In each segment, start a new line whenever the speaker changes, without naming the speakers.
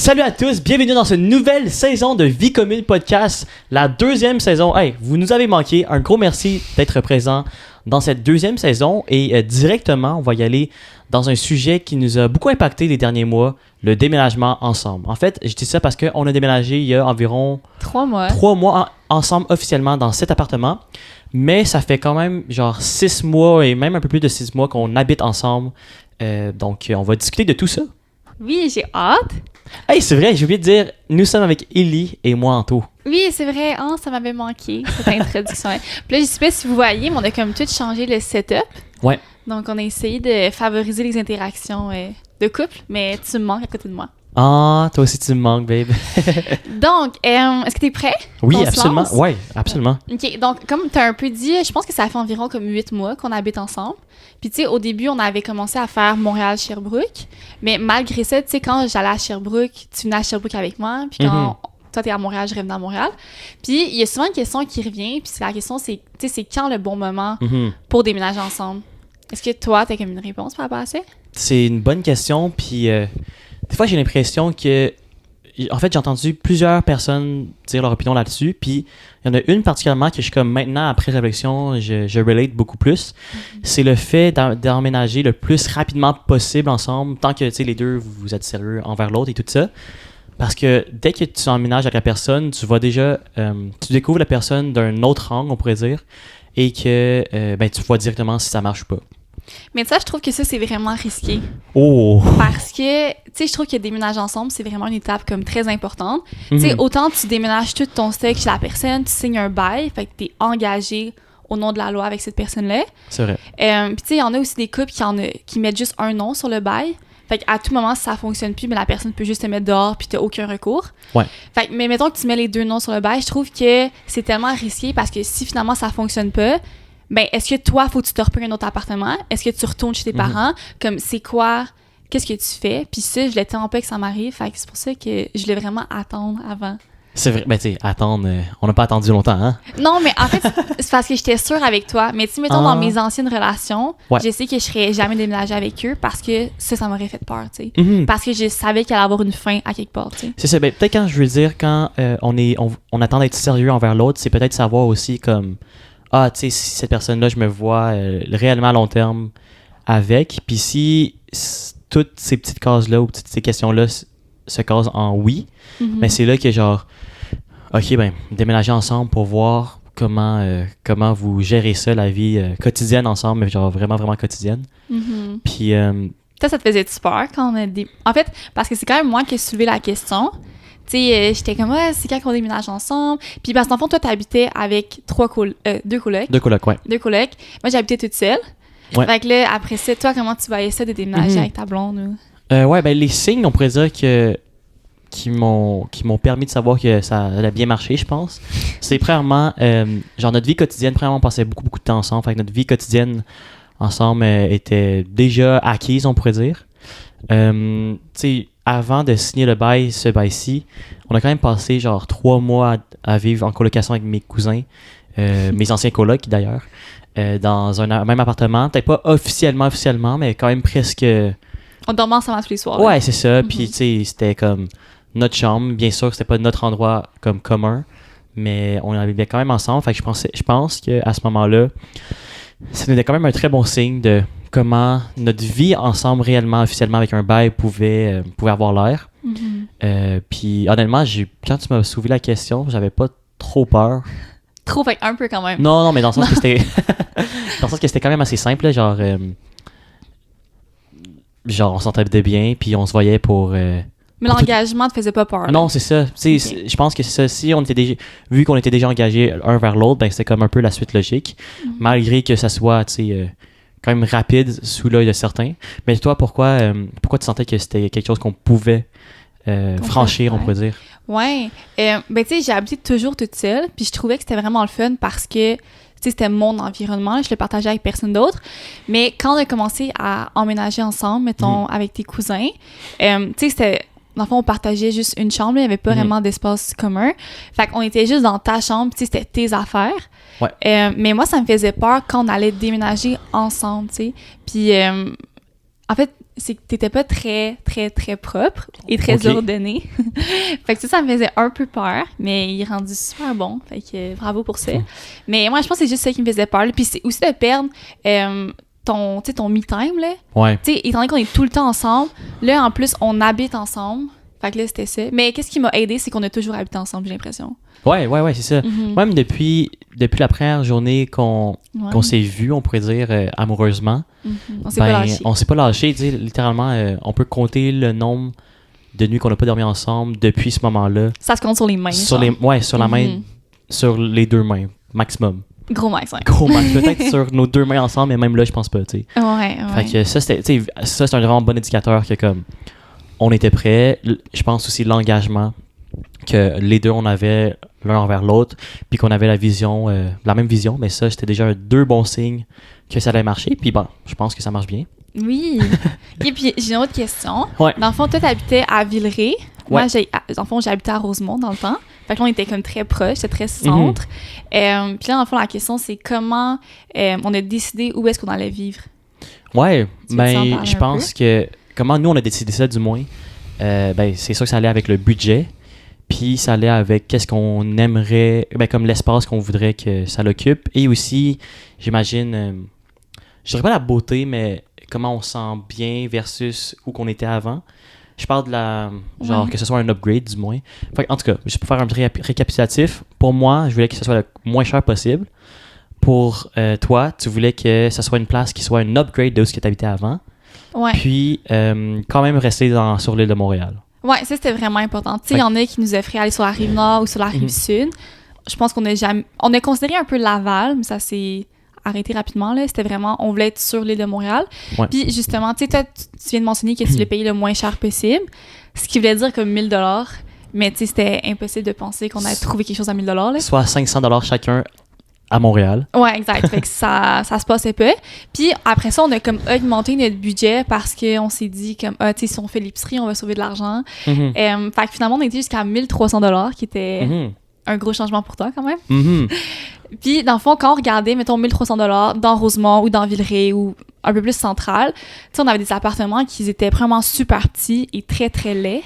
Salut à tous, bienvenue dans cette nouvelle saison de Vie Commune Podcast, la deuxième saison. Hey, vous nous avez manqué, un gros merci d'être présent dans cette deuxième saison et directement, on va y aller dans un sujet qui nous a beaucoup impacté les derniers mois, le déménagement ensemble. En fait, je dis ça parce qu'on a déménagé il y a environ
3 mois.
3 mois ensemble officiellement dans cet appartement, mais ça fait quand même genre 6 mois et même un peu plus de 6 mois qu'on habite ensemble. Donc, on va discuter de tout ça.
Oui, j'ai hâte.
Hey, c'est vrai, j'ai oublié de dire, nous sommes avec Ellie et moi Anto.
Oui, c'est vrai. Oh, ça m'avait manqué, cette introduction. Puis là, je sais pas si vous voyez, mais on a comme tout changé le setup.
Ouais.
Donc, on a essayé de favoriser les interactions de couple, mais tu me manques à côté de moi.
Ah, toi aussi tu me manques, babe.
Donc, est-ce que t'es prêt?
Oui,
Qu'on se
absolument.
lance?
Ouais, absolument.
OK, donc, comme t'as un peu dit, je pense que ça fait environ comme 8 mois qu'on habite ensemble. Puis, tu sais, au début, on avait commencé à faire Montréal-Sherbrooke. Mais malgré ça, tu sais, quand j'allais à Sherbrooke, tu venais à Sherbrooke avec moi. Puis quand toi, t'es à Montréal, je revenais à Montréal. Puis, il y a souvent une question qui revient. Puis, la question, c'est, tu sais, c'est quand le bon moment pour déménager ensemble? Est-ce que toi, t'as comme une réponse par rapport à ça?
C'est une bonne question, puis des fois j'ai l'impression que, en fait, j'ai entendu plusieurs personnes dire leur opinion là-dessus, puis il y en a une particulièrement que je suis comme maintenant, après réflexion, je relate beaucoup plus. C'est le fait d'emménager le plus rapidement possible ensemble, tant que, tu sais, les deux, vous êtes sérieux envers l'autre et tout ça. Parce que dès que tu emménages avec la personne, tu vas déjà, tu découvres la personne d'un autre angle, on pourrait dire, et que tu vois directement si ça marche ou pas.
Mais ça, je trouve que ça, c'est vraiment risqué.
Oh!
Parce que, tu sais, je trouve que déménager ensemble, c'est vraiment une étape comme très importante. Tu sais, autant tu déménages tout ton stock chez la personne, tu signes un bail, fait que t'es engagé au nom de la loi avec cette personne-là.
C'est vrai.
Puis tu sais, il y en a aussi des couples qui mettent juste un nom sur le bail. Fait qu'à tout moment, si ça fonctionne plus, mais la personne peut juste te mettre dehors puis t'as aucun recours.
Ouais.
Fait que, mais mettons que tu mets les deux noms sur le bail, je trouve que c'est tellement risqué parce que si finalement ça fonctionne pas, ben est-ce que toi, faut que tu te repères un autre appartement? Est-ce que tu retournes chez tes parents? Comme, c'est quoi? Qu'est-ce que tu fais? Puis ça, je voulais tellement pas que ça m'arrive. Fait que c'est pour ça que je voulais vraiment attendre avant.
C'est vrai. Ben, tu sais, attendre, on n'a pas attendu longtemps, hein?
Non, mais en fait, c'est parce que j'étais sûre avec toi. Mais tu sais, mettons, dans mes anciennes relations, je sais que je serais jamais déménagée avec eux parce que ça m'aurait fait peur, tu sais. Parce que je savais qu'il allait avoir une fin à quelque part, tu sais.
C'est ça. Ben, peut-être quand je veux dire, quand on attend d'être sérieux envers l'autre, c'est peut-être savoir aussi comme, ah, tu sais, si cette personne-là, je me vois réellement à long terme avec. Puis si toutes ces petites cases-là ou toutes ces questions-là se casent en oui, ben c'est là que genre, OK, ben, déménager ensemble pour voir comment vous gérez ça, la vie quotidienne ensemble, mais genre vraiment, vraiment quotidienne. Puis...
ça te faisait-tu peur quand on a En fait, parce que c'est quand même moi qui ai soulevé la question. Tu sais, j'étais comme, c'est quand qu'on déménage ensemble. Puis parce qu'en fond, toi, t'habitais avec deux colocs.
Deux colocs, ouais.
Deux colocs. Moi, j'habitais toute seule.
Ouais.
Fait que là, après ça, toi, comment tu voyais ça de déménager avec ta blonde ou...
Ouais, ben les signes, on pourrait dire qui m'ont permis de savoir que ça allait bien marcher, je pense. C'est premièrement, genre notre vie quotidienne, premièrement, on passait beaucoup, beaucoup de temps ensemble. Fait que notre vie quotidienne ensemble était déjà acquise, on pourrait dire. Tu sais, avant de signer ce bail-ci, on a quand même passé genre 3 mois à vivre en colocation avec mes cousins, mes anciens colocs d'ailleurs, dans un même appartement. Peut-être pas officiellement, mais quand même presque...
On dormait ensemble tous les soirs.
Ouais, c'est ça. Puis, tu sais, c'était comme notre chambre. Bien sûr, c'était pas notre endroit comme commun, mais on vivait quand même ensemble. Fait que je pense qu'à ce moment-là, c'était quand même un très bon signe de comment notre vie ensemble réellement, officiellement, avec un bail pouvait avoir l'air. Puis, honnêtement, quand tu m'as soulevé la question, j'avais pas trop peur.
Trop, fait un peu quand même.
Non, mais dans le sens que c'était... dans le sens que c'était quand même assez simple, là, genre on s'entendait bien, puis on se voyait pour...
Mais l'engagement te faisait pas peur.
Non, c'est ça. Okay. Je pense que c'est ça. Si on était vu qu'on était déjà engagés un vers l'autre, ben c'était comme un peu la suite logique, malgré que ça soit, tu sais, quand même rapide sous l'œil de certains. Mais toi, pourquoi tu sentais que c'était quelque chose qu'on pouvait franchir, on pourrait dire?
Ouais. Ben tu sais, j'ai habité toujours toute seule, puis je trouvais que c'était vraiment le fun parce que tu sais, c'était mon environnement, je le partageais avec personne d'autre. Mais quand on a commencé à emménager ensemble, mettons, avec tes cousins, tu sais, c'était... Dans le fond, on partageait juste une chambre, il n'y avait pas vraiment d'espace commun. Fait qu'on était juste dans ta chambre, tu sais, c'était tes affaires.
Ouais.
Mais moi, ça me faisait peur quand on allait déménager ensemble, tu sais. Puis, en fait, c'est que t'étais pas très, très, très propre et très
Ok.
ordonné. Fait que ça me faisait un peu peur, mais il est rendu super bon. Fait que bravo pour ça. Mais moi, je pense que c'est juste ça qui me faisait peur. Là. Puis c'est aussi de perdre ton me-time, là.
Ouais.
Tu sais, étant donné qu'on est tout le temps ensemble, là, en plus, on habite ensemble. Fait que là, c'était ça. Mais qu'est-ce qui m'a aidé, c'est qu'on a toujours habité ensemble, j'ai l'impression.
Ouais, c'est ça.
Mhm.
Même depuis la première journée qu'on s'est vu, on pourrait dire amoureusement,
Mhm. On s'est pas lâché.
on s'est pas lâché. Tu sais, littéralement, on peut compter le nombre de nuits qu'on n'a pas dormi ensemble depuis ce moment-là.
Ça se compte sur les mains.
Sur
genre.
sur la main,
Mhm.
sur les deux mains, maximum.
Gros max, ouais.
Gros max. Peut-être sur nos deux mains ensemble, mais même là, je pense pas, tu sais.
Ouais.
Fait que ça, c'est un vraiment bon indicateur que comme on était prêts. Je pense aussi l'engagement que les deux on avait l'un envers l'autre, puis qu'on avait la même vision, mais ça c'était déjà deux bons signes que ça allait marcher. Puis bon, je pense que ça marche bien.
Oui. Et puis, j'ai une autre question.
Ouais.
Dans le fond, toi, t'habitais à Villeray.
Ouais.
Moi, dans le fond, j'habitais à Rosemont dans le temps. Fait que là, on était comme très proches, c'était très centre. Puis là, dans le fond, la question, c'est comment on a décidé où est-ce qu'on allait vivre.
Ouais,
Tu veux en
ben
parler
je
un
pense que comment nous on a décidé ça du moins, ben c'est sûr que ça allait avec le budget, puis ça allait avec qu'est-ce qu'on aimerait, ben comme l'espace qu'on voudrait que ça l'occupe, et aussi j'imagine, je dirais pas la beauté, mais comment on se sent bien versus où qu'on était avant. Je parle de genre
Ouais.
que ce soit un upgrade du moins. Fait, en tout cas, juste pour faire un petit récapitulatif, pour moi, je voulais que ce soit le moins cher possible. Pour toi, tu voulais que ce soit une place qui soit un upgrade de ce que tu habitais avant.
Ouais.
Puis, quand même rester sur l'île de Montréal.
Ouais, ça, c'était vraiment important. Tu sais, il y en a qui nous offraient aller sur la rive nord ou sur la rive sud. Je pense qu'on a jamais... On a considéré un peu Laval, mais ça s'est arrêté rapidement, là. C'était vraiment... On voulait être sur l'île de Montréal.
Ouais.
Puis, justement, tu sais, toi, tu viens de mentionner que tu voulais payer le moins cher possible, ce qui voulait dire comme 1 000 $. Mais, tu sais, c'était impossible de penser qu'on allait trouver quelque chose à 1 000 $, là.
Soit 500$ chacun à Montréal.
Ouais, exact. Fait que ça se passait pas. Puis après ça, on a comme augmenté notre budget parce qu'on s'est dit comme, tu sais, si on fait l'épicerie, on va sauver de l'argent.
Mhm.
Fait que finalement, on était jusqu'à 1 300 $, qui était
Mhm.
un gros changement pour toi quand même.
Mhm.
Puis dans le fond, quand on regardait, mettons 1 300 $ dans Rosemont ou dans Villeray ou un peu plus central, tu sais, on avait des appartements qui étaient vraiment super petits et très, très laids.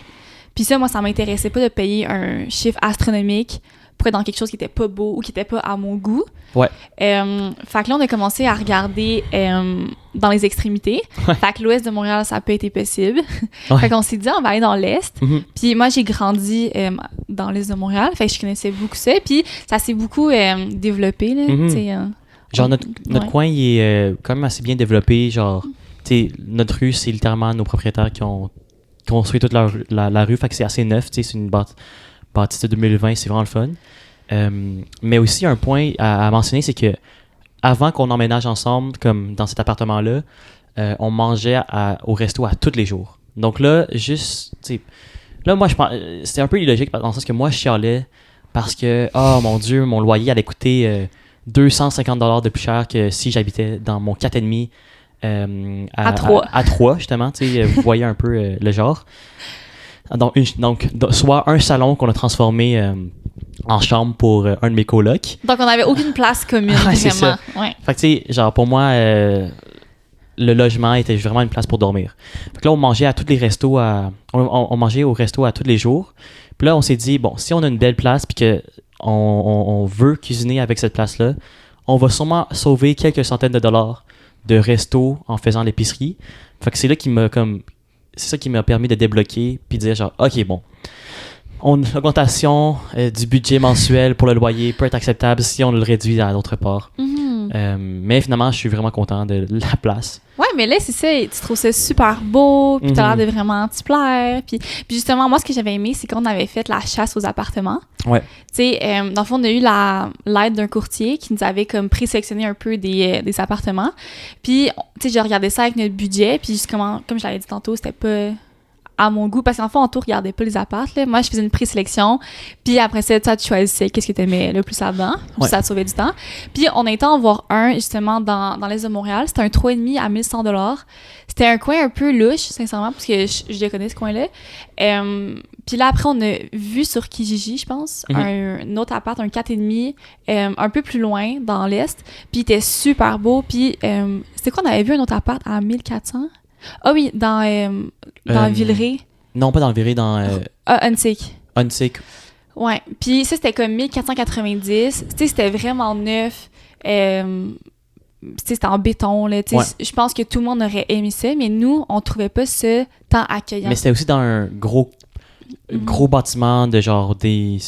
Puis ça, moi, ça m'intéressait pas de payer un chiffre astronomique pour être dans quelque chose qui était pas beau ou qui était pas à mon goût.
Ouais.
Fait que là, on a commencé à regarder dans les extrémités.
Ouais.
Fait que l'ouest de Montréal, ça a pas été possible.
Ouais.
Fait qu'on s'est dit, on va aller dans l'est.
Mhm.
Puis moi, j'ai grandi dans l'est de Montréal. Fait que je connaissais beaucoup ça. Puis ça s'est beaucoup développé, là.
Mhm.
Tu sais,
Genre, notre
ouais.
coin, il est quand même assez bien développé. Genre, tu sais, notre rue, c'est littéralement nos propriétaires qui ont construit toute la rue. Fait que c'est assez neuf, tu sais, c'est une bâtisse de 2020, c'est vraiment le fun. Mais aussi, un point à mentionner, c'est que avant qu'on emménage ensemble, comme dans cet appartement-là, on mangeait au resto à tous les jours. Donc là, juste, tu sais, là, moi, je pense, c'était un peu illogique dans le sens que moi, je chialais parce que, oh mon Dieu, mon loyer allait coûter 250 $ de plus cher que si j'habitais dans mon 4,5
À Troyes.
à Troyes, justement. Tu sais, vous voyez un peu le genre. Donc, soit un salon qu'on a transformé en chambre pour un de mes colocs.
Donc, on n'avait aucune place commune,
Ah, c'est
vraiment.
ça.
Ouais.
Fait que, tu sais, genre, pour moi, le logement était vraiment une place pour dormir. Fait que là, on mangeait à tous les restos, on mangeait au resto à tous les jours. Puis là, on s'est dit, bon, si on a une belle place puis on veut cuisiner avec cette place-là, on va sûrement sauver quelques centaines de dollars de resto en faisant l'épicerie. Fait que c'est ça qui m'a permis de débloquer puis de dire genre, OK, bon, l'augmentation du budget mensuel pour le loyer peut être acceptable si on le réduit à d'autre part.
Mhm.
Mais finalement, je suis vraiment content de la place.
Ouais, mais là, c'est ça, tu trouves ça super beau, puis t'as l'air de vraiment t'y plaire. Puis justement, moi, ce que j'avais aimé, c'est qu'on avait fait la chasse aux appartements.
Ouais.
Tu sais, dans le fond, on a eu l'aide d'un courtier qui nous avait comme présélectionné un peu des appartements. Puis, tu sais, j'ai regardé ça avec notre budget, puis justement, comme je l'avais dit tantôt, c'était pas à mon goût, parce qu'en fait, on ne regardait pas les apparts. Là. Moi, je faisais une présélection, puis après ça, tu choisissais qu'est-ce que tu aimais le plus là-dedans, puis
Ouais.
ça te sauvait du temps. Puis on a été en voir un, justement, dans l'Est de Montréal. C'était un 3,5 à 1 100 $. C'était un coin un peu louche, sincèrement, parce que je le connais, ce coin-là. Puis là, après, on a vu sur Kijiji, je pense, un autre appart, un 4,5, un peu plus loin, dans l'Est. Puis il était super beau. Puis c'était quoi, on avait vu un autre appart à 1400? Ah oui, dans Villeray.
Non, pas dans le Viré, dans
Huntsic.
Huntsic.
Ouais. Puis ça, c'était comme 1490. Tu sais, c'était vraiment neuf. Tu sais, c'était en béton, là. Tu sais, je pense que tout le monde aurait aimé ça, mais nous, on trouvait pas ça tant accueillant.
Mais c'était aussi dans un gros bâtiment de genre des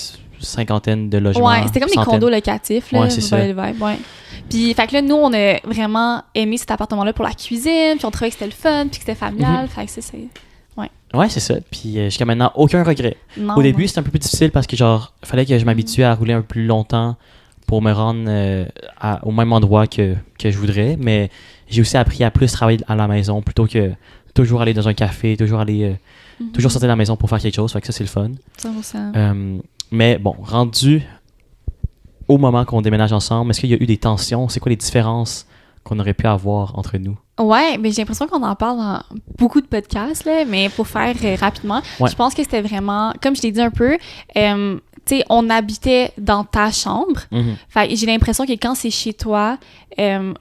cinquantaines de logements.
Ouais, c'était comme des condos locatifs, là.
Ouais, c'est ça.
Ouais. Puis, fait que là, nous, on a vraiment aimé cet appartement-là pour la cuisine, puis on trouvait que c'était le fun, puis que c'était familial. Fait que c'est...
Ouais, c'est ça. Puis jusqu'à maintenant, aucun regret.
Non,
Au début, c'était un peu plus difficile parce que genre, fallait que je m'habitue à rouler un peu plus longtemps pour me rendre au même endroit que je voudrais. Mais j'ai aussi appris à plus travailler à la maison plutôt que toujours aller dans un café, toujours sortir de la maison pour faire quelque chose. Fait que ça, c'est le fun.
100%.
Mais bon, rendu au moment qu'on déménage ensemble, est-ce qu'il y a eu des tensions? C'est quoi les différences qu'on aurait pu avoir entre nous?
Ouais, mais j'ai l'impression qu'on en parle dans beaucoup de podcasts, là, mais pour faire rapidement, je pense que c'était vraiment, comme je l'ai dit un peu, tu sais, on habitait dans ta chambre. Fait que j'ai l'impression que quand c'est chez toi,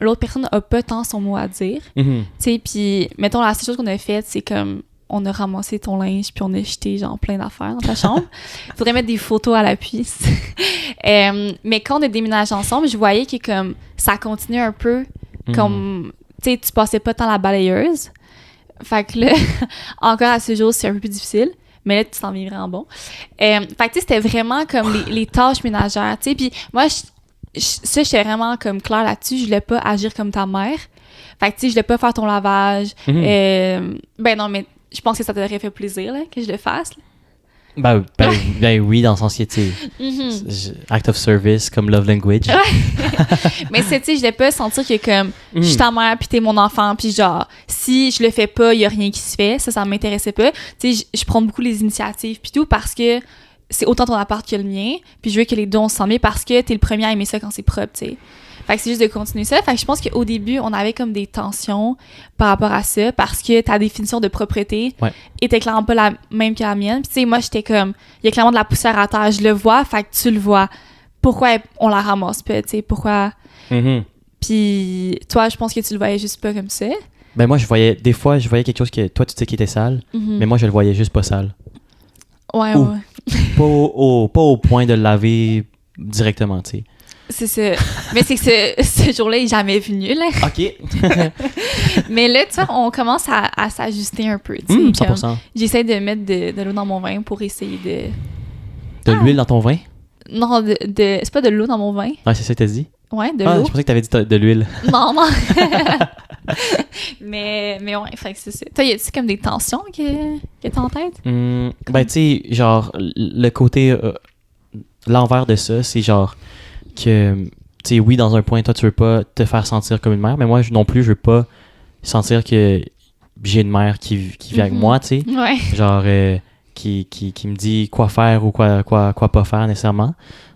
l'autre personne n'a pas tant son mot à dire. Tu sais, puis, mettons, la seule chose qu'on a faite, c'est comme, on a ramassé ton linge, puis on a jeté, genre, plein d'affaires dans ta chambre. Faudrait mettre des photos à l'appui. Mais quand on a déménagé ensemble, je voyais que, comme, ça continuait un peu, comme... Tu sais, tu passais pas tant la balayeuse. Fait que là, encore à ce jour, c'est un peu plus difficile. Mais là, tu t'en viens vraiment bon. Fait que tu sais, c'était vraiment comme les tâches ménagères, tu sais. Puis moi, j'étais vraiment comme claire là-dessus. Je voulais pas agir comme ta mère. Fait que tu sais, je voulais pas faire ton lavage. Ben non, mais je pense que ça t'aurait fait plaisir, là, que je le fasse, là.
Ben oui, dans le sens que, tu sais, act of service, comme love language.
Mais tu sais, je voulais pas sentir que comme, je suis ta mère, puis t'es mon enfant, puis genre, si je le fais pas, il y a rien qui se fait. Ça m'intéressait pas. Tu sais, je prends beaucoup les initiatives, puis tout, parce que c'est autant ton appart que le mien, puis je veux que les deux, on se sent bien, parce que t'es le premier à aimer ça quand c'est propre, tu sais. Fait que c'est juste de continuer ça. Fait que je pense qu'au début, on avait comme des tensions par rapport à ça parce que ta définition de propreté était clairement pas la même que la mienne. Puis tu sais, moi, j'étais comme, il y a clairement de la poussière à terre, je le vois, fait que tu le vois. Pourquoi on la ramasse pas, tu sais, pourquoi... Puis toi, je pense que tu le voyais juste pas comme ça.
Ben moi, des fois, je voyais quelque chose que toi, tu sais qui était sale, mais moi, je le voyais juste pas sale.
Ouais.
Pas au point de le laver directement, tu sais.
C'est ça. Mais c'est que ce jour-là, il est jamais venu, là.
OK.
Mais là, tu vois, on commence à s'ajuster un peu, tu sais.
100%.
J'essaie de mettre de l'eau dans mon vin pour essayer de...
De l'huile dans ton vin?
Non, c'est pas de l'eau dans mon vin.
Ouais, c'est ça que t'as dit?
Ouais, de l'eau.
Je pensais que t'avais dit de l'huile.
Non. mais ouais, fait que c'est ça. Toi, y a-tu comme des tensions que t'as en tête?
Ben, tu sais, genre, le côté... l'envers de ça, c'est genre... que, tu sais, oui, dans un point, toi, tu veux pas te faire sentir comme une mère, mais moi non plus, je veux pas sentir que j'ai une mère qui vit avec moi, tu sais.
Ouais.
Genre, qui me dit quoi faire ou quoi pas faire nécessairement.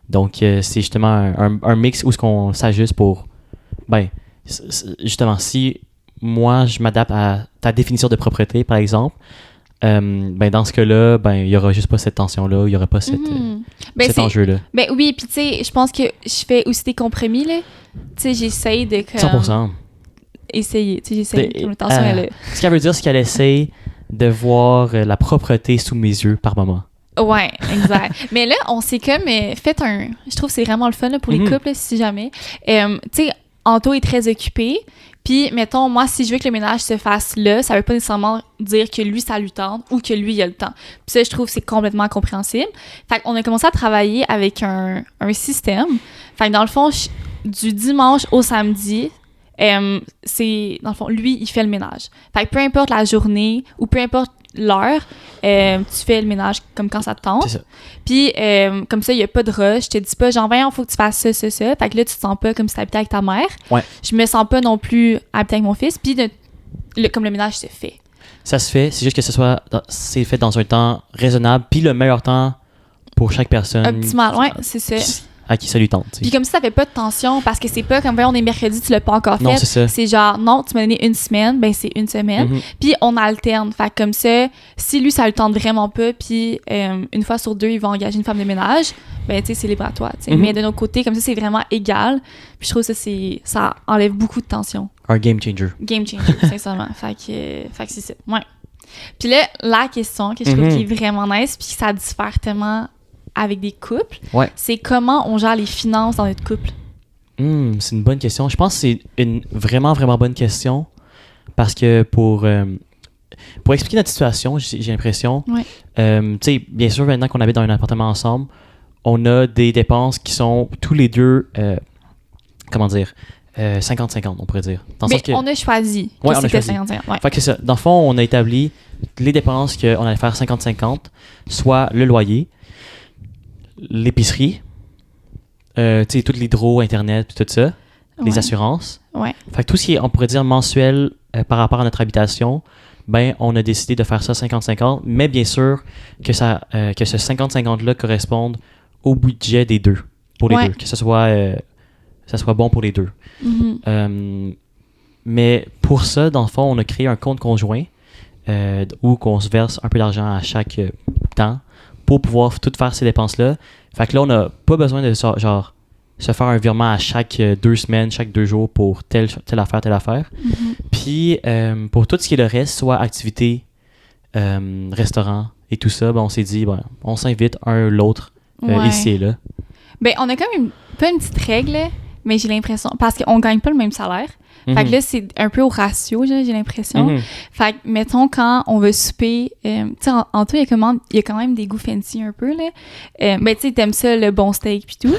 Donc, c'est justement un mix où ce qu'on s'ajuste pour... Ben, justement, si moi, je m'adapte à ta définition de propreté, par exemple, ben dans ce cas-là, ben il y aura juste pas cette tension-là, il y aura pas cet enjeu-là.
Ben oui, puis tu sais, je pense que je fais aussi des compromis, là. Tu sais, j'essaye de... Comme,
100%.
Essayer, tu sais, j'essaye. Comme la tension, elle est...
Ce qu'elle veut dire, c'est qu'elle essaye de voir la propreté sous mes yeux par moment.
Ouais, exact. Mais là, on s'est comme fait un... Je trouve que c'est vraiment le fun là, pour les couples, là, si jamais. Tu sais, Anto est très occupé. Puis, mettons, moi, si je veux que le ménage se fasse là, ça veut pas nécessairement dire que lui, ça lui tente ou que lui, il a le temps. Puis ça, je trouve que c'est complètement incompréhensible. Fait qu'on a commencé à travailler avec un système. Fait que dans le fond, du dimanche au samedi, c'est... Dans le fond, lui, il fait le ménage. Fait que peu importe la journée ou peu importe l'heure, tu fais le ménage comme quand ça te tente.
C'est ça.
Puis, comme ça, il n'y a pas de rush. Je te dis pas, genre, il faut que tu fasses ça. Fait que là, tu te sens pas comme si tu habitais avec ta mère.
Ouais.
Je me sens pas non plus habiter avec mon fils. Puis, comme le ménage se fait.
Ça se fait, c'est juste que c'est fait dans un temps raisonnable, puis le meilleur temps pour chaque personne.
Optimal, ouais, c'est ça.
à qui ça lui tente.
Puis comme ça fait pas de tension parce que c'est pas comme on est mercredi, tu l'as pas encore fait.
Non, c'est ça.
C'est genre, non, tu m'as donné une semaine, ben c'est une semaine. Puis on alterne. Fait que comme ça, si lui, ça le tente vraiment pas, puis une fois sur 2, il va engager une femme de ménage, ben tu sais, c'est libre à toi. Mais de notre côté, comme ça, c'est vraiment égal. Puis je trouve que ça enlève beaucoup de tension.
Un game changer.
Game changer, sincèrement. Fait que c'est ça. Ouais. Puis là, la question que je trouve qui est vraiment nice, puis ça diffère tellement avec des couples, c'est comment on gère les finances dans notre couple.
C'est une bonne question. Je pense que c'est une vraiment, vraiment bonne question parce que pour expliquer notre situation, j'ai l'impression, tu sais, bien sûr, maintenant qu'on habite dans un appartement ensemble, on a des dépenses qui sont tous les deux, 50-50, on pourrait dire. Dans le sens que,
on a choisi que c'était 50-50.
Fait que c'est ça. Dans le fond, on a établi les dépenses qu'on allait faire 50-50, soit le loyer, l'épicerie, tu sais, tout l'hydro, Internet, tout ça, les assurances. Fait que tout ce qui est, on pourrait dire, mensuel par rapport à notre habitation, ben, on a décidé de faire ça 50-50, mais bien sûr que ce 50-50-là corresponde au budget des deux, pour les deux, que ça soit bon pour les deux. Mais pour ça, dans le fond, on a créé un compte conjoint où on se verse un peu d'argent à chaque temps pour pouvoir tout faire ces dépenses-là. Fait que là, on n'a pas besoin de genre se faire un virement à chaque 2 semaines, chaque 2 jours pour telle affaire. Puis pour tout ce qui est le reste, soit activité, restaurant et tout ça, ben, on s'est dit, ben, on s'invite un l'autre ici et là.
Ben, on a quand même pas une petite règle, mais j'ai l'impression, parce qu'on gagne pas le même salaire. Fait que là, c'est un peu au ratio, j'ai l'impression. Fait que, mettons, quand on veut souper, tu sais, en tout, il y a quand même des goûts fancy un peu, là. Ben, tu sais, t'aimes ça, le bon steak pis tout.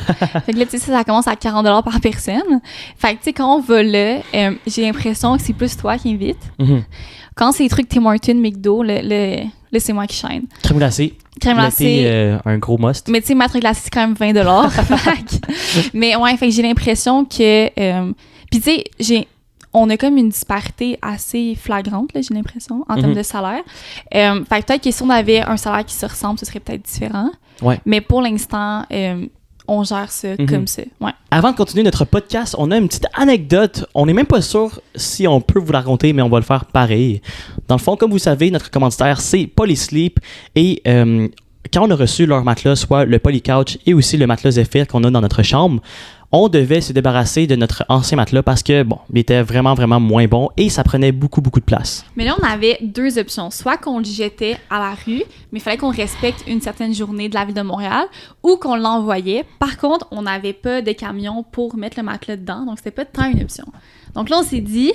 Fait que là, tu sais, ça commence à 40$ par personne. Fait que, tu sais, quand on va là, j'ai l'impression que c'est plus toi qui invites. Quand c'est des trucs Tim Hortons, McDo, là, c'est moi qui shine.
Crème glacée.
Crème glacée.
Un gros must.
Mais tu sais, ma crème glacée, c'est quand même 20$. Mais ouais, fait que j'ai l'impression que... Puis tu sais, on a comme une disparité assez flagrante, là, j'ai l'impression, en termes de salaire. Fait que peut-être que si on avait un salaire qui se ressemble, ce serait peut-être différent. Mais pour l'instant, on gère ça comme ça.
Avant de continuer notre podcast, on a une petite anecdote. On n'est même pas sûr si on peut vous la raconter, mais on va le faire pareil. Dans le fond, comme vous savez, notre commanditaire, c'est Polysleep. Et quand on a reçu leur matelas, soit le Polycouch et aussi le matelas Zephyr qu'on a dans notre chambre, on devait se débarrasser de notre ancien matelas parce que, bon, il était vraiment, vraiment moins bon et ça prenait beaucoup, beaucoup de place.
Mais là, on avait 2 options. Soit qu'on le jetait à la rue, mais il fallait qu'on respecte une certaine journée de la ville de Montréal, ou qu'on l'envoyait. Par contre, on n'avait pas de camion pour mettre le matelas dedans, donc c'était pas tant une option. Donc là, on s'est dit...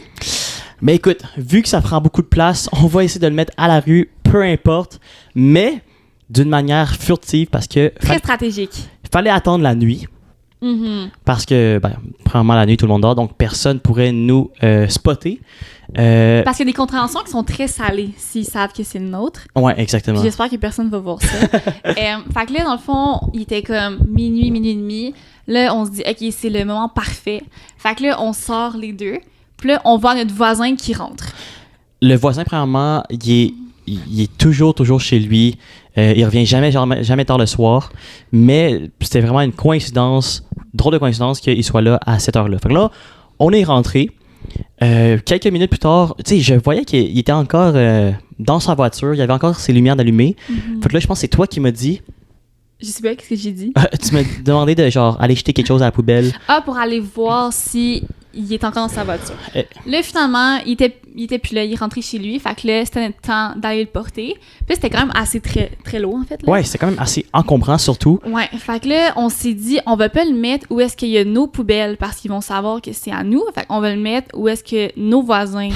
Mais écoute, vu que ça prend beaucoup de place, on va essayer de le mettre à la rue, peu importe, mais d'une manière furtive parce que...
Très stratégique.
Il fallait attendre la nuit. Parce que, premièrement, la nuit, tout le monde dort, donc personne pourrait nous spotter.
Parce qu'il y a des contraventions qui sont très salées s'ils savent que c'est le nôtre.
Ouais, exactement.
Puis j'espère que personne va voir ça. Fait que là, dans le fond, il était comme minuit et demi. Là, on se dit, OK, c'est le moment parfait. Fait que là, on sort les deux. Puis là, on voit notre voisin qui rentre.
Le voisin, premièrement, il est toujours chez lui. Il revient jamais tard le soir. Mais c'était vraiment une coïncidence, drôle de coïncidence qu'il soit là à cette heure-là. Fait que là, on est rentré. Quelques minutes plus tard, tu sais, je voyais qu'il était encore dans sa voiture. Il y avait encore ses lumières allumées. Fait que là, je pense que c'est toi qui m'as dit...
Je sais pas, qu'est-ce que j'ai dit?
Tu m'as demandé de, genre, aller jeter quelque chose à la poubelle.
Ah, pour aller voir si... il est encore dans sa voiture. Là, finalement, il était plus là, il est rentré chez lui. Fait que là, c'était notre temps d'aller le porter. Puis c'était quand même assez très, très lourd, en fait. Là.
Ouais, c'était quand même assez encombrant, surtout.
Ouais, fait que là, on s'est dit, on va pas le mettre où est-ce qu'il y a nos poubelles parce qu'ils vont savoir que c'est à nous. Fait qu'on va le mettre où est-ce que nos voisins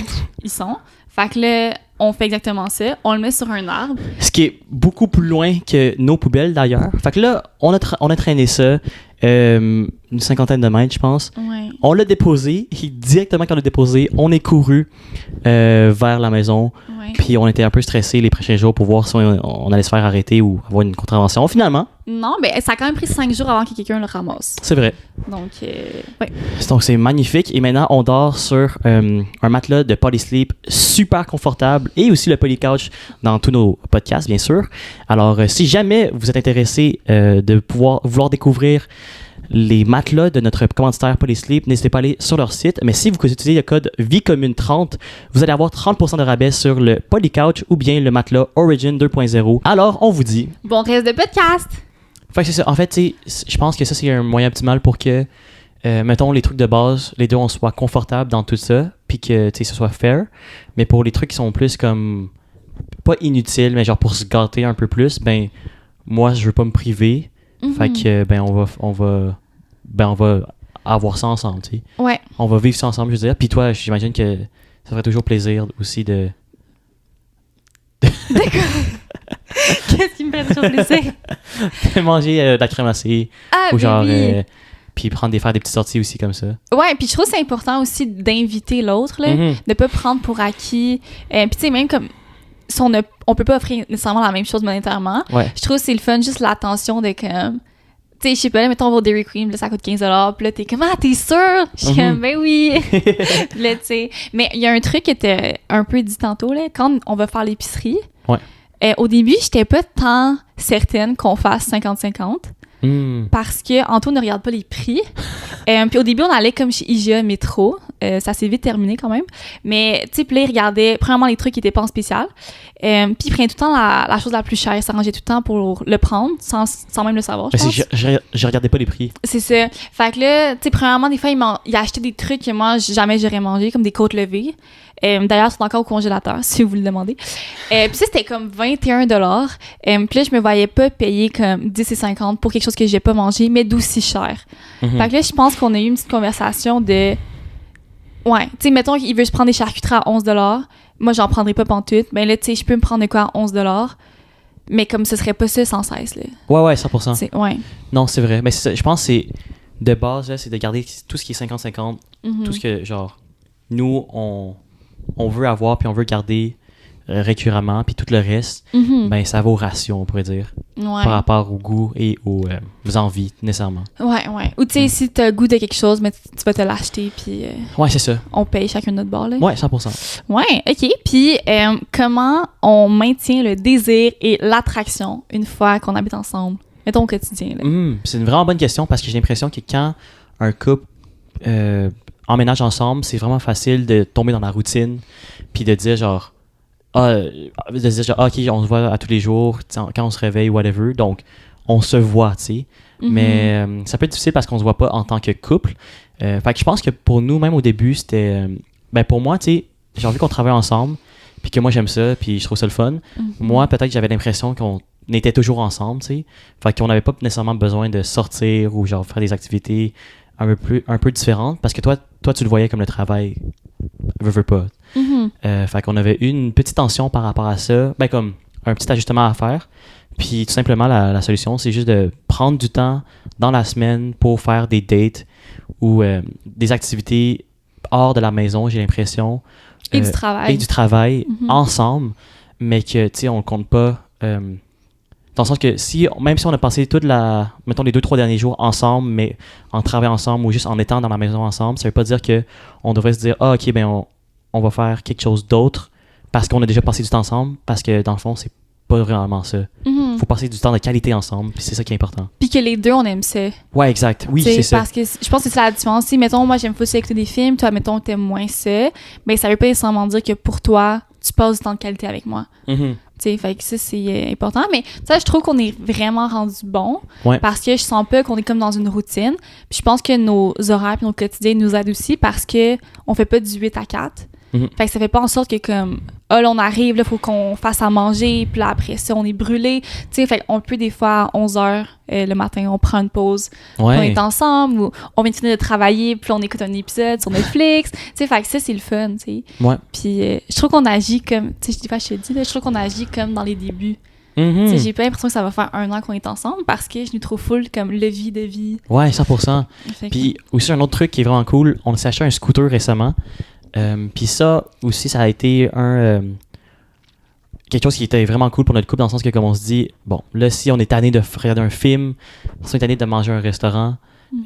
ils sont. Fait que là, on fait exactement ça. On le met sur un arbre.
Ce qui est beaucoup plus loin que nos poubelles, d'ailleurs. Fait que là, on a traîné ça une 50aine de mètres, je pense.
Ouais.
On l'a déposé. Et directement quand on l'a déposé, on est couru vers la maison.
Ouais.
Puis on était un peu stressés les prochains jours pour voir si on allait se faire arrêter ou avoir une contravention. Finalement...
Non, mais ça a quand même pris 5 jours avant que quelqu'un le ramasse.
C'est vrai.
Donc, ouais.
Donc, c'est magnifique. Et maintenant, on dort sur un matelas de Polysleep super confortable et aussi le Polycouch dans tous nos podcasts, bien sûr. Alors, si jamais vous êtes intéressé de vouloir découvrir les matelas de notre commanditaire Polysleep, n'hésitez pas à aller sur leur site. Mais si vous utilisez le code VIECOMMUNE30, vous allez avoir 30% de rabais sur le Polycouch ou bien le matelas Origin 2.0. Alors, on vous dit...
Bon reste de podcast!
Fait que c'est ça. En fait, tu sais, je pense que ça, c'est un moyen optimal pour que, mettons, les trucs de base, les deux, on soit confortable dans tout ça, puis que, tu sais, ce soit fair. Mais pour les trucs qui sont plus comme... pas inutiles, mais genre pour se gâter un peu plus, ben, moi, je veux pas me priver. Fait que, ben, on va avoir ça ensemble, tu sais.
Ouais.
On va vivre ça ensemble, je veux dire. Puis toi, j'imagine que ça ferait toujours plaisir aussi de...
D'accord. Qu'est-ce qui me fait toujours plaisir?
de manger de la crème glacée.
Ah,
Ou genre...
oui.
Puis faire des petites sorties aussi comme ça.
Ouais, puis je trouve que c'est important aussi d'inviter l'autre, là, de pas prendre pour acquis. Puis tu sais, même comme si on peut pas offrir nécessairement la même chose monétairement, je trouve que c'est le fun, juste l'attention de comme... Tu sais, je sais pas, là, mettons, on va au Dairy Queen, là, ça coûte 15$, puis là, t'es comme « Ah, t'es sûr? » Je suis comme « Ben oui! » Là, tu sais. Mais il y a un truc qui était un peu dit tantôt, là, quand on va faire l'épicerie, au début, j'étais pas tant certaine qu'on fasse 50-50. Parce que Anto ne regarde pas les prix. Puis au début, on allait comme chez IGA Métro. Ça s'est vite terminé quand même. Mais tu sais, puis là, il regardait premièrement les trucs qui étaient pas en spécial. Puis il prenait tout le temps la chose la plus chère. Il s'arrangeait tout le temps pour le prendre sans même le savoir, je pense.
Je regardais pas les prix.
C'est ça. Fait que là, tu sais, premièrement, des fois, il a acheté des trucs que moi, jamais j'aurais mangé, comme des côtes levées. D'ailleurs, c'est encore au congélateur, si vous le demandez. Puis ça, c'était comme 21$. Puis là, je me voyais pas payer comme 10,50$ pour quelque chose que j'ai pas mangé, mais d'aussi cher. Fait que là, je pense qu'on a eu une petite conversation de... Ouais, tu sais, mettons qu'il veut se prendre des charcuteries à 11$. Moi, j'en prendrais pas pantoute. Ben là, tu sais, je peux me prendre de quoi à 11$. Mais comme ce serait pas ça sans cesse, là.
Ouais, 100%.
Ouais.
Non, c'est vrai. Mais je pense que c'est... De base, là, c'est de garder tout ce qui est 50-50. Tout ce que, genre... Nous, on veut avoir, puis on veut garder récurremment, puis tout le reste, ben ça va au ratio, on pourrait dire, par rapport au goût et aux envies, nécessairement.
Ouais. Ou tu sais, si t'as le goût de quelque chose, mais tu vas te l'acheter, puis
ouais, c'est ça.
On paye chacun notre bord, là.
Ouais, 100%.
Ouais, OK. Puis, comment on maintient le désir et l'attraction une fois qu'on habite ensemble, mettons au quotidien, là?
C'est une vraiment bonne question, parce que j'ai l'impression que quand un couple emménage ensemble, c'est vraiment facile de tomber dans la routine, puis de dire genre, OK, on se voit à tous les jours, quand on se réveille, whatever, donc on se voit, tu sais. Mais ça peut être difficile parce qu'on se voit pas en tant que couple. Fait que je pense que pour nous, même au début, c'était... ben pour moi, tu sais, j'ai envie qu'on travaille ensemble, puis que moi j'aime ça, puis je trouve ça le fun. Moi, peut-être que j'avais l'impression qu'on était toujours ensemble, tu sais. Fait qu'on n'avait pas nécessairement besoin de sortir ou genre faire des activités un peu différentes, parce que toi, tu le voyais comme le travail, veux pas. Fait qu'on avait eu une petite tension par rapport à ça, ben comme un petit ajustement à faire. Puis tout simplement, la solution, c'est juste de prendre du temps dans la semaine pour faire des dates ou des activités hors de la maison, j'ai l'impression.
Et du travail.
Et du travail ensemble, mais que, tu sais, on ne compte pas... dans le sens que même si on a passé mettons les 2-3 derniers jours ensemble, mais en travaillant ensemble ou juste en étant dans la maison ensemble, ça veut pas dire qu'on devrait se dire « Ah, OK, ben on va faire quelque chose d'autre parce qu'on a déjà passé du temps ensemble », parce que dans le fond, c'est pas vraiment ça. Faut passer du temps de qualité ensemble, puis c'est ça qui est important.
Puis que les deux, on aime ça.
Ouais, exact. Oui, c'est ça.
Parce que je pense que c'est ça la différence. Si, mettons, moi, j'aime aussi écouter des films, toi, mettons, t'aimes moins ça, ben ça veut pas nécessairement dire que pour toi, tu passes du temps de qualité avec moi. T'sais, fait que ça, c'est important. Mais ça, je trouve qu'on est vraiment rendu bon parce que je sens pas qu'on est comme dans une routine. Puis je pense que nos horaires et nos quotidiens nous aident aussi parce que on fait pas du 8 à 4. Fait que ça fait pas en sorte que comme là on arrive, là faut qu'on fasse à manger, puis là après ça on est brûlé. Tu sais, fait qu'on peut des fois à 11h le matin, on prend une pause, on est ensemble ou on vient de finir de travailler, puis on écoute un épisode sur Netflix. Tu sais, fait que ça c'est le fun, tu sais. Puis je trouve qu'on agit comme, tu sais, des fois je te dis, là, je trouve qu'on agit comme dans les débuts. Tu sais, j'ai pas l'impression que ça va faire 1 an qu'on est ensemble parce que je nous trouve full comme levier de vie. Ouais,
100%. Puis aussi un autre truc qui est vraiment cool, on s'est acheté un scooter récemment. Puis ça aussi, ça a été quelque chose qui était vraiment cool pour notre couple dans le sens que comme on se dit, bon, là si on est tanné de regarder un film, si on est tanné de manger à un restaurant,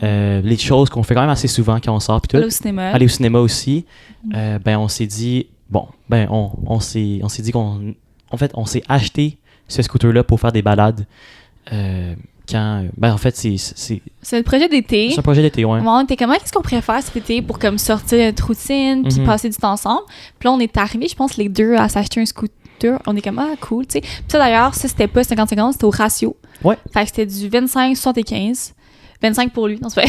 les choses qu'on fait quand même assez souvent quand on sort puis tout. Aller au cinéma aussi. Ben on s'est dit, bon, ben on s'est dit qu'on, en fait, on s'est acheté ce scooter-là pour faire des balades Ben, en fait, c'est
C'est notre projet d'été.
un projet d'été, ouais.
On était comment, qu'est-ce qu'on pourrait faire cet été pour comme sortir de notre routine, puis passer du temps ensemble. Puis là, on est arrivés, je pense, les deux à s'acheter un scooter. On est comme, ah, cool, tu sais. Puis ça, d'ailleurs, ça, c'était pas 50-50, c'était au ratio.
Ouais.
Fait que c'était du 25-75. 25 pour lui, non, c'est pas.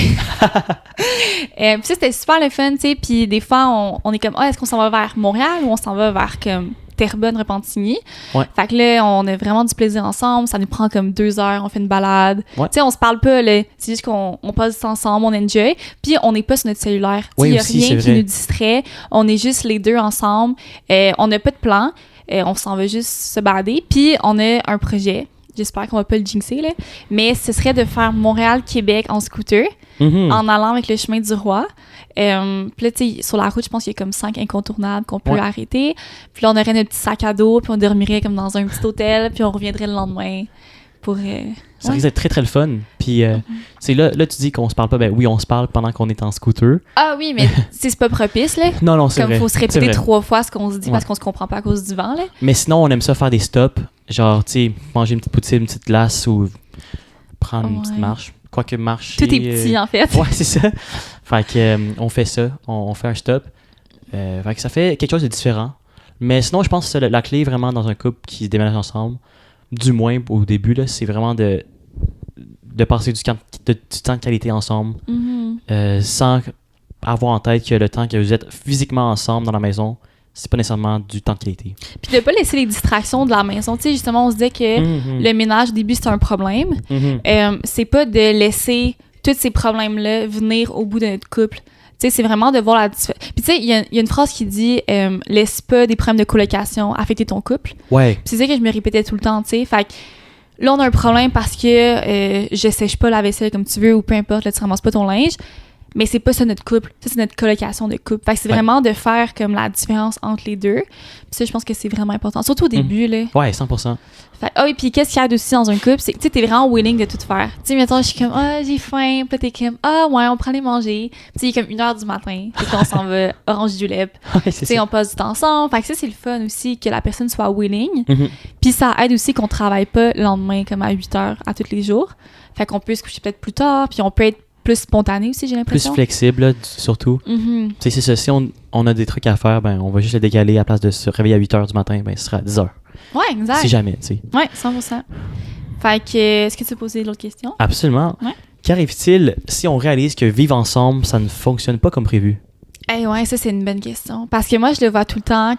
Puis ça, c'était super le fun, tu sais. Puis des fois, on est comme, ah, est-ce qu'on s'en va vers Montréal ou on s'en va vers comme Terrebonne, Repentigny?
Ouais.
Fait que là, on a vraiment du plaisir ensemble. Ça nous prend comme 2 heures, on fait une balade.
Ouais.
Tu sais, on se parle pas, là. C'est juste qu'on passe du temps ensemble, on enjoy. Puis on n'est pas sur notre cellulaire. Tu sais,
Oui,
il y a
aussi,
rien
c'est
qui
vrai.
nous distrait. On est juste les deux ensemble. On n'a pas de plan. On s'en va juste se balader. Puis on a un projet. J'espère qu'on va pas le jinxer, là. Mais ce serait de faire Montréal-Québec en scooter, en allant avec le chemin du roi. Puis là, tu sais, sur la route, je pense qu'il y a comme 5 incontournables qu'on peut arrêter. Puis là, on aurait notre petit sac à dos, puis on dormirait comme dans un petit hôtel, puis on reviendrait le lendemain pour...
Ça risque d'être très, très le fun. Puis, c'est là, tu dis qu'on se parle pas. Ben oui, on se parle pendant qu'on est en scooter.
Ah oui, mais c'est pas propice, là.
Non, c'est
comme
vrai.
Faut se répéter 3 fois ce qu'on se dit parce qu'on se comprend pas à cause du vent, là.
Mais sinon, on aime ça faire des stops. Genre, tu sais, manger une petite poutine, une petite glace ou prendre une petite marche. Quoique marcher...
Tout est petit, en fait.
Ouais, c'est ça. Fait que, on fait ça. On fait un stop. Fait que ça fait quelque chose de différent. Mais sinon, je pense que la clé vraiment dans un couple qui se déménage ensemble, du moins au début, là, c'est vraiment de passer du temps de qualité ensemble sans avoir en tête que le temps que vous êtes physiquement ensemble dans la maison, c'est pas nécessairement du temps de qualité.
Puis de pas laisser les distractions de la maison. Tu sais, justement, on se disait que le ménage, au début, c'était un problème. C'est pas de laisser tous ces problèmes-là venir au bout de notre couple. Tu sais, c'est vraiment de voir la différence. Puis tu sais, il y a une phrase qui dit « Laisse pas des problèmes de colocation affecter ton couple. »
Ouais.
Puis c'est ça que je me répétais tout le temps, tu sais. Fait que là, on a un problème parce que je sèche pas la vaisselle comme tu veux ou peu importe, là, tu ramasses pas ton linge. Mais c'est pas ça notre couple. Ça, c'est notre colocation de couple. Fait que c'est vraiment de faire comme la différence entre les deux. Puis ça, je pense que c'est vraiment important. Surtout au début, là.
Ouais, 100%.
Fait, et puis qu'est-ce qui aide aussi dans un couple, c'est que tu sais, t'es vraiment willing de tout faire. Tu sais, mettons, je suis comme, j'ai faim. Puis là, t'es comme, ouais, on prend les manger. Puis tu sais, il est comme 1h du matin. Puis on s'en va orange julep.
Ouais,
tu sais, on passe du temps ensemble. Fait que ça, c'est le fun aussi, que la personne soit willing. Puis ça aide aussi qu'on travaille pas le lendemain comme à 8h à tous les jours. Fait qu'on peut se coucher peut-être plus tard. Puis on peut être plus spontané aussi, j'ai l'impression.
Plus flexible, là, surtout. Tu sais, c'est ça. Si on a des trucs à faire, ben, on va juste le décaler à la place de se réveiller à 8h du matin, ben, ce sera à 10h.
Ouais, exact.
Si jamais, tu sais.
Ouais, 100%. Fait que, est-ce que tu as posé l'autre question?
Absolument.
Ouais.
Qu'arrive-t-il si on réalise que vivre ensemble, ça ne fonctionne pas comme prévu?
Ouais, ça, c'est une bonne question. Parce que moi, je le vois tout le temps.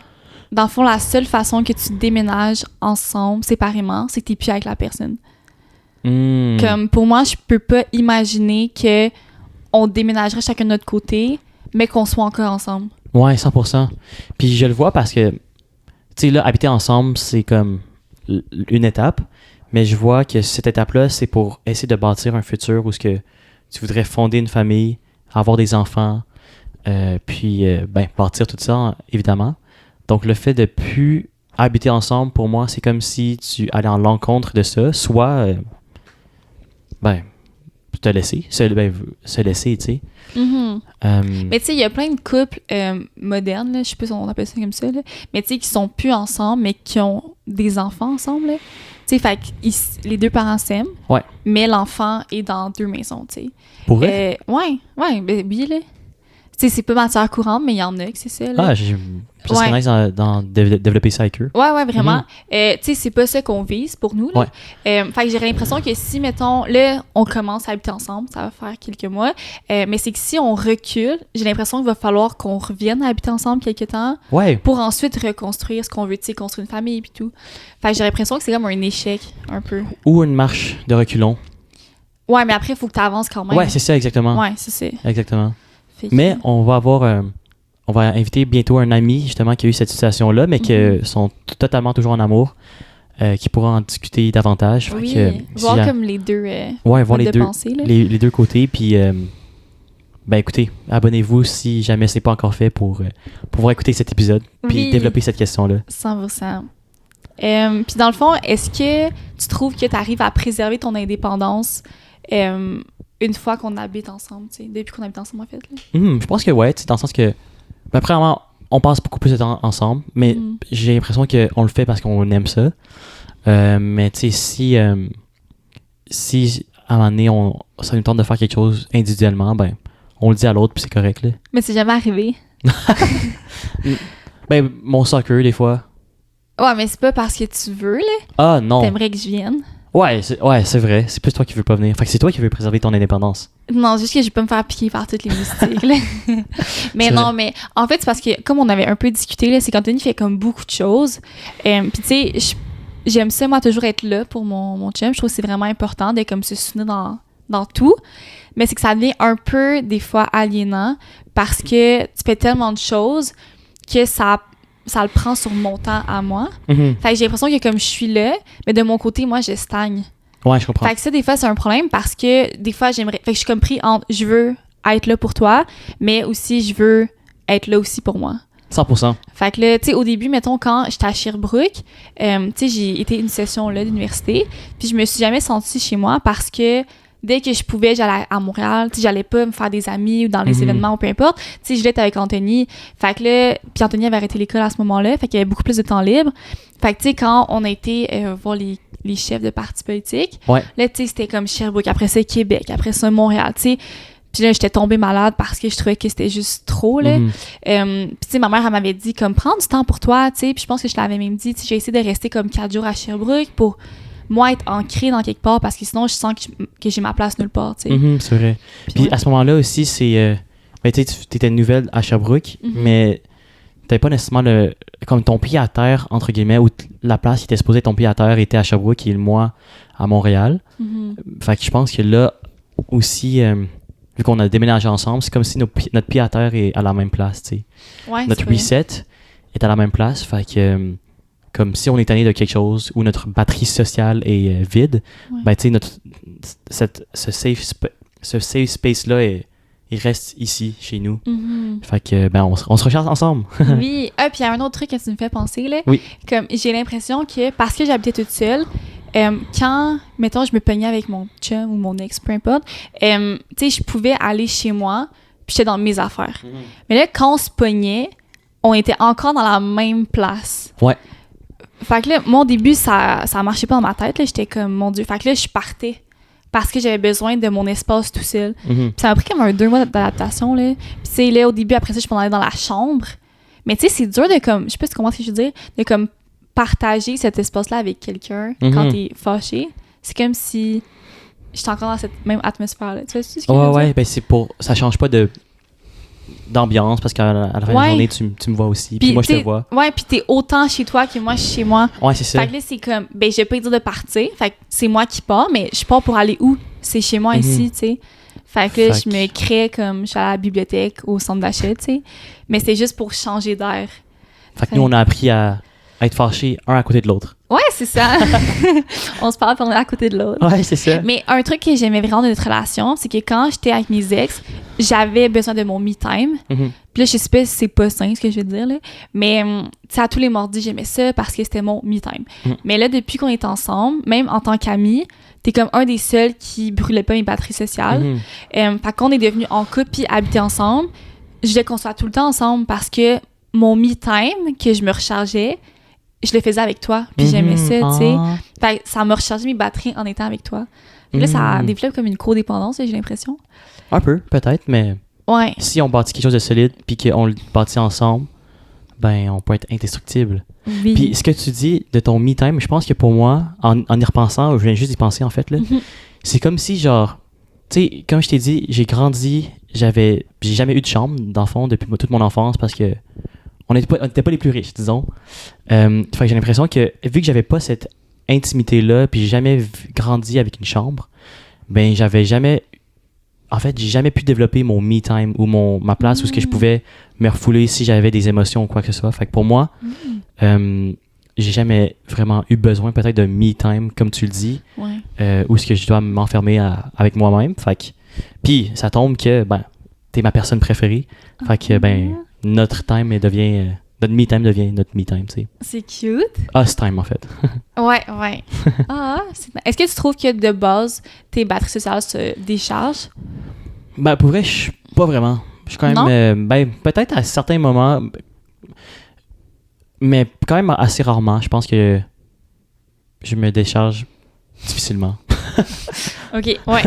Dans le fond, la seule façon que tu déménages ensemble, séparément, c'est que t'es plus avec la personne. Comme pour moi, je peux pas imaginer que on déménagerait chacun de notre côté, mais qu'on soit encore ensemble.
Ouais, 100%. Puis je le vois parce que, tu sais, là, habiter ensemble, c'est comme une étape, mais je vois que cette étape-là, c'est pour essayer de bâtir un futur où ce que tu voudrais fonder une famille, avoir des enfants, puis bâtir tout ça, évidemment. Donc, le fait de plus habiter ensemble, pour moi, c'est comme si tu allais en l'encontre de ça, soit... te laisser, se laisser, tu sais.
Mais tu sais, il y a plein de couples modernes, là, je sais pas si on appelle ça comme ça, là, mais tu sais, qui sont plus ensemble, mais qui ont des enfants ensemble, là. Tu sais, fait que les deux parents s'aiment, mais l'enfant est dans 2 maisons, tu sais.
Pour vrai?
Ouais, ben oui, là. Tu sais, c'est pas matière courante, mais il y en a que c'est ça, là.
Ça serait nice dans développer ça avec eux.
Ouais, vraiment. Tu sais, c'est pas ça qu'on vise pour nous, là. Fait que j'aurais l'impression que si, mettons, là, on commence à habiter ensemble, ça va faire quelques mois, mais c'est que si on recule, j'ai l'impression qu'il va falloir qu'on revienne à habiter ensemble quelques temps pour ensuite reconstruire ce qu'on veut, tu sais, construire une famille et tout. Fait que j'ai l'impression que c'est comme un échec, un peu.
Ou une marche de reculons.
Ouais, mais après, il faut que tu avances quand même.
Ouais, c'est ça, exactement.
Ouais, c'est ça.
Exactement. Mais on va inviter bientôt un ami, justement, qui a eu cette situation-là, mais qui sont totalement toujours en amour, qui pourra en discuter davantage.
Oui,
que,
voir comme les deux
voir les deux,
pensée, là.
les deux côtés, puis écoutez, abonnez-vous si jamais c'est pas encore fait pour pouvoir écouter cet épisode, puis développer cette question-là.
100%. Puis dans le fond, est-ce que tu trouves que tu arrives à préserver ton indépendance une fois qu'on habite ensemble, tu sais, depuis qu'on habite ensemble, en fait?
Je pense que ouais, dans le sens que, premièrement, on passe beaucoup plus de temps ensemble, mais j'ai l'impression qu'on le fait parce qu'on aime ça. Mais tu sais, si à un moment donné, ça nous tente de faire quelque chose individuellement, ben, on le dit à l'autre, puis c'est correct, là.
Mais c'est jamais arrivé.
Ben, mon soccer, des fois.
Ouais, mais c'est pas parce que tu veux, là.
Ah, non.
T'aimerais que je vienne.
Ouais, c'est vrai. C'est plus toi qui veux pas venir. Fait que c'est toi qui veux préserver ton indépendance.
Non, juste que je vais pas me faire piquer par toutes les moustiques, là. Mais
C'est
non,
vrai.
mais en fait, c'est parce que, comme on avait un peu discuté, là, c'est qu'Anthony fait comme beaucoup de choses. Puis tu sais, j'aime ça, moi, toujours être là pour mon chum. Je trouve que c'est vraiment important de comme se soutenir dans tout. Mais c'est que ça devient un peu, des fois, aliénant parce que tu fais tellement de choses que ça le prend sur mon temps à moi.
Mhm.
Fait que j'ai l'impression que comme je suis là, mais de mon côté, moi, je stagne.
Ouais, je comprends.
Fait que ça, des fois, c'est un problème parce que des fois, j'aimerais... Fait que je suis comme pris entre je veux être là pour toi, mais aussi je veux être là aussi pour moi.
100%.
Fait que là, tu sais, au début, mettons, quand j'étais à Sherbrooke, tu sais, j'ai été une session là d'université, puis je me suis jamais sentie chez moi parce que dès que je pouvais, j'allais à Montréal, tu sais, j'allais pas me faire des amis ou dans les événements ou peu importe. Tu sais, je voulais être avec Anthony. Fait que là, puis Anthony avait arrêté l'école à ce moment-là, fait qu'il y avait beaucoup plus de temps libre. Fait que, tu sais, quand on a été voir les chefs de partis politiques,
Ouais.
là, tu sais, c'était comme Sherbrooke, après ça, Québec, après ça, Montréal, tu sais. Puis là, j'étais tombée malade parce que je trouvais que c'était juste trop, là.
Mhm.
Puis, tu sais, ma mère, elle m'avait dit, comme, prends du temps pour toi, tu sais. Puis je pense que je l'avais même dit, tu sais, j'ai essayé de rester comme 4 jours à Sherbrooke pour, moi, être ancrée dans quelque part parce que sinon, je sens que j'ai ma place nulle part, tu sais.
Mhm, c'est vrai. Puis
ouais.
à ce moment-là aussi, c'est... ben, tu sais, t'étais nouvelle à Sherbrooke,
Mhm.
mais t'avais pas nécessairement comme ton pied à terre, entre guillemets, ou la place qui était supposée être ton pied à terre était à Sherbrooke et moi à Montréal.
Mhm.
Fait que je pense que là aussi, vu qu'on a déménagé ensemble, c'est comme si notre pied à terre est à la même place, tu sais.
Ouais,
Notre
c'est vrai.
reset est à la même place. Fait que, comme si on est tanné de quelque chose ou notre batterie sociale est vide,
Ouais.
ben, tu sais, ce safe space-là, il reste ici, chez nous.
Mhm.
Fait que, ben, on se recharge ensemble.
Oui. Ah, puis il y a un autre truc que tu me fais penser, là.
Oui.
Comme, j'ai l'impression que, parce que j'habitais toute seule, quand, mettons, je me pognais avec mon chum ou mon ex, peu importe, tu sais, je pouvais aller chez moi, puis j'étais dans mes affaires. Mais là, quand on se pognait, on était encore dans la même place.
Ouais.
Fait que là, moi, au début, ça marchait pas dans ma tête, là. J'étais comme, mon Dieu. Fait que là, je partais. Parce que j'avais besoin de mon espace tout seul.
Mhm.
Puis ça m'a pris comme 2 mois d'adaptation, là. Puis tu sais, là, au début, après ça, je peux aller dans la chambre. Mais tu sais, c'est dur de comme, je sais pas comment je veux dire, de comme partager cet espace-là avec quelqu'un quand
Mhm.
t'es fâché. C'est comme si j'étais encore dans cette même atmosphère-là. Tu vois ce que je veux
Ouais,
dire?
ouais, ben, ça change pas d'ambiance parce qu'à la fin de la
Ouais.
journée, tu me vois aussi. Puis moi, je te
t'sais,
vois.
Ouais, puis t'es autant chez toi que moi, je suis chez moi.
Ouais, c'est ça.
Fait que là, c'est comme, ben, je vais pas dire de partir. Fait que c'est moi qui pars, mais je pars pour aller où? C'est chez moi
Mhm.
ici, tu sais. Fait que là,
Fait
je me crée comme, je suis à la bibliothèque, au centre d'achat, tu sais. Mais c'est juste pour changer d'air.
Fait que nous, on a appris à être fâchés un à côté de l'autre.
Ouais, c'est ça. On se parle pendant à côté de l'autre.
Ouais, c'est ça.
Mais un truc que j'aimais vraiment de notre relation, c'est que quand j'étais avec mes ex, j'avais besoin de mon me time.
Mhm.
Puis là, je sais pas si c'est pas sain ce que je vais te dire, là. Mais, tu sais, à tous les mardis, j'aimais ça parce que c'était mon me time. Mais là, depuis qu'on est ensemble, même en tant qu'amis, t'es comme un des seuls qui brûlait pas mes batteries sociales.
Mhm.
Fait qu'on est devenus en couple puis habiter ensemble, je voulais qu'on soit tout le temps ensemble parce que mon me time, que je me rechargeais, je le faisais avec toi. Puis j'aimais ça, tu sais.
Ah.
Fait que ça m'a rechargé mes batteries en étant avec toi. Puis là, ça
Mhm.
développe comme une codépendance, j'ai l'impression.
Un peu, peut-être, mais
Ouais.
si on bâtit quelque chose de solide puis qu'on le bâtit ensemble, ben, on peut être indestructible.
Oui.
Puis ce que tu dis de ton me time, je pense que pour moi, en y repensant, je viens juste d'y penser en fait, là,
Mhm.
c'est comme si genre, tu sais, comme je t'ai dit, j'ai grandi, j'ai jamais eu de chambre, dans le fond, depuis toute mon enfance parce que on n'était pas les plus riches, disons. Fait que j'ai l'impression que vu que j'avais pas cette intimité-là, puis j'ai jamais grandi avec une chambre, ben j'ai jamais pu développer mon me time ou ma place où ce que je pouvais me refouler si j'avais des émotions ou quoi que ce soit. Fait que pour moi, j'ai jamais vraiment eu besoin peut-être de me time, comme tu le dis,
Ouais.
où est-ce que je dois m'enfermer avec moi-même. Fait que, puis ça tombe que, ben, t'es ma personne préférée. Fait que, ben, notre me time devient notre me time, tu sais.
C'est cute.
Us time, en fait.
Ouais, ouais. Est-ce que tu trouves que de base, tes batteries sociales se déchargent?
Ben, pour vrai, je suis pas vraiment. Je suis quand
Non?
même, ben, peut-être à certains moments, mais quand même assez rarement. Je pense que je me décharge difficilement.
OK, ouais.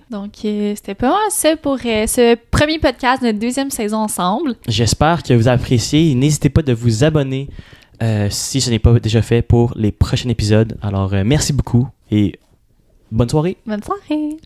Donc, c'était pas mal ça pour ce premier podcast de notre deuxième saison ensemble.
J'espère que vous appréciez. N'hésitez pas de vous abonner si ce n'est pas déjà fait pour les prochains épisodes. Alors, merci beaucoup et bonne soirée.
Bonne soirée!